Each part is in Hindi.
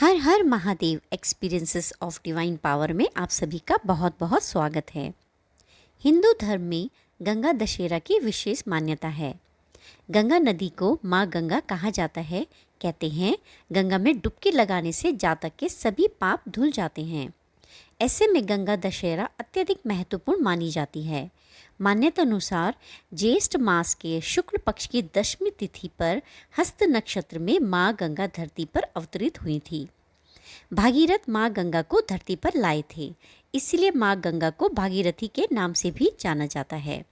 Her her Mahadev experiences of divine power में आप सभी का बहुत बहुत स्वागत है। हिंदू धर्म में गंगा दशहरा की विशेष मान्यता है। गंगा नदी को माँ गंगा कहा जाता है। कहते हैं गंगा में डुबकी लगाने से जातक के सभी पाप धुल जाते हैं। ऐसे में गंगा दशहरा अत्यधिक महत्वपूर्ण मानी जाती है। मान्यता अनुसार ज्येष्ठ मास के शुक्ल पक्ष की दशमी तिथि पर हस्त नक्षत्र में माँ गंगा धरती पर अवतरित हुई थी। भागीरथ माँ गंगा को धरती पर लाए थे, इसलिए माँ गंगा को भागीरथी के नाम से भी जाना जाता है।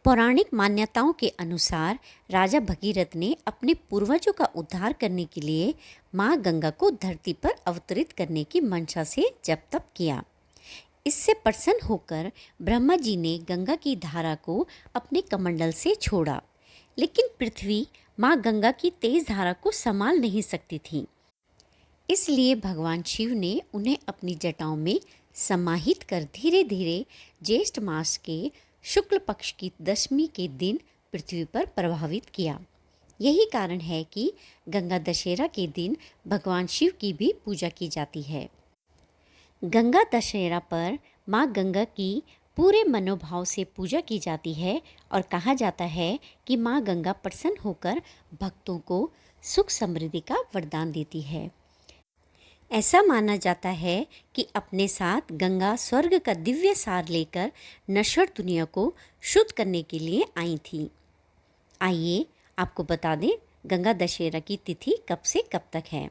पौराणिक मान्यताओं के अनुसार राजा भगीरथ ने अपने पूर्वजों का उद्धार करने के लिए माँ गंगा को धरती पर अवतरित करने की मंशा से जप तप किया। इससे प्रसन्न होकर ब्रह्मा जी ने गंगा की धारा को अपने कमंडल से छोड़ा, लेकिन पृथ्वी माँ गंगा की तेज धारा को संभाल नहीं सकती थी। इसलिए भगवान शिव ने उन्हें अपनी जटाओं में समाहित कर धीरे धीरे ज्येष्ठ मास के शुक्ल पक्ष की दशमी के दिन पृथ्वी पर प्रभावित किया। यही कारण है कि गंगा दशहरा के दिन भगवान शिव की भी पूजा की जाती है। गंगा दशहरा पर माँ गंगा की पूरे मनोभाव से पूजा की जाती है और कहा जाता है कि माँ गंगा प्रसन्न होकर भक्तों को सुख समृद्धि का वरदान देती है। ऐसा माना जाता है कि अपने साथ गंगा स्वर्ग का दिव्य सार लेकर नश्वर दुनिया को शुद्ध करने के लिए आई थी। आइए आपको बता दें गंगा दशहरा की तिथि कब से कब तक है।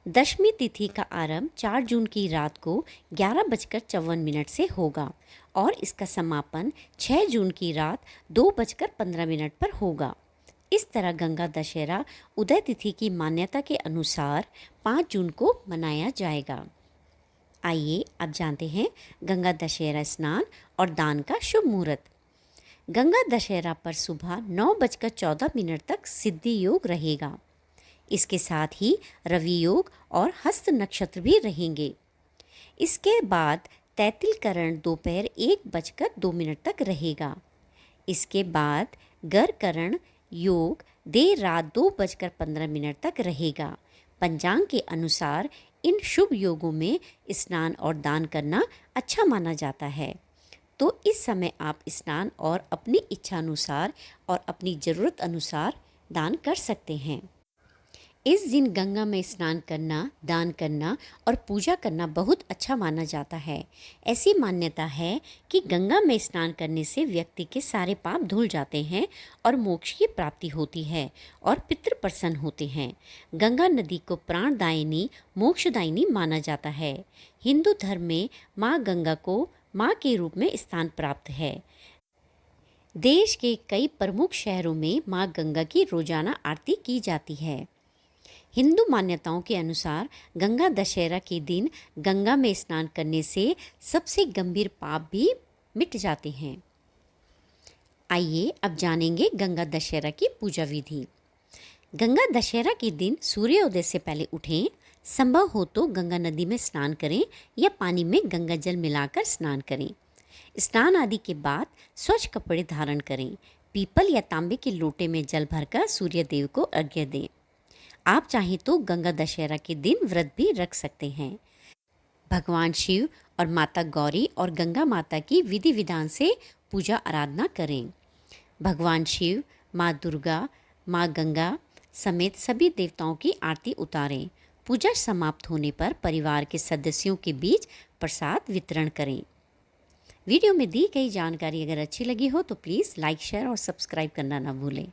दशमी तिथि का आरंभ 4 जून की रात को 11:54 से होगा और इसका समापन 6 जून की रात 2:15 पर होगा। इस तरह गंगा दशहरा उदय तिथि की मान्यता के अनुसार 5 जून को मनाया जाएगा। आइए अब जानते हैं गंगा दशहरा स्नान और दान का शुभ मुहूर्त। गंगा दशहरा पर सुबह 9:14 तक सिद्धि योग रहेगा। इसके साथ ही रवि योग और हस्त नक्षत्र भी रहेंगे। इसके बाद तैतिलकरण दोपहर 1:02 तक रहेगा। इसके बाद गरकरण योग देर रात 2:15 तक रहेगा। पंचांग के अनुसार इन शुभ योगों में स्नान और दान करना अच्छा माना जाता है, तो इस समय आप स्नान और अपनी इच्छा अनुसार और अपनी ज़रूरत अनुसार दान कर सकते हैं। इस दिन गंगा में स्नान करना, दान करना और पूजा करना बहुत अच्छा माना जाता है। ऐसी मान्यता है कि गंगा में स्नान करने से व्यक्ति के सारे पाप धुल जाते हैं और मोक्ष की प्राप्ति होती है और पितृ प्रसन्न होते हैं। गंगा नदी को प्राणदायिनी, मोक्षदायिनी माना जाता है। हिंदू धर्म में माँ गंगा को माँ के रूप में स्थान प्राप्त है। देश के कई प्रमुख शहरों में माँ गंगा की रोजाना आरती की जाती है। हिंदू मान्यताओं के अनुसार गंगा दशहरा के दिन गंगा में स्नान करने से सबसे गंभीर पाप भी मिट जाते हैं। आइए अब जानेंगे गंगा दशहरा की पूजा विधि। गंगा दशहरा के दिन सूर्योदय से पहले उठें। संभव हो तो गंगा नदी में स्नान करें या पानी में गंगा जल मिलाकर स्नान करें। स्नान आदि के बाद स्वच्छ कपड़े धारण करें। पीपल या तांबे के लोटे में जल भरकर सूर्य देव को अर्घ्य दें। आप चाहें तो गंगा दशहरा के दिन व्रत भी रख सकते हैं। भगवान शिव और माता गौरी और गंगा माता की विधि विधान से पूजा आराधना करें। भगवान शिव, माँ दुर्गा, माँ गंगा समेत सभी देवताओं की आरती उतारें। पूजा समाप्त होने पर परिवार के सदस्यों के बीच प्रसाद वितरण करें। वीडियो में दी गई जानकारी अगर अच्छी लगी हो तो प्लीज़ लाइक, शेयर और सब्सक्राइब करना न भूलें।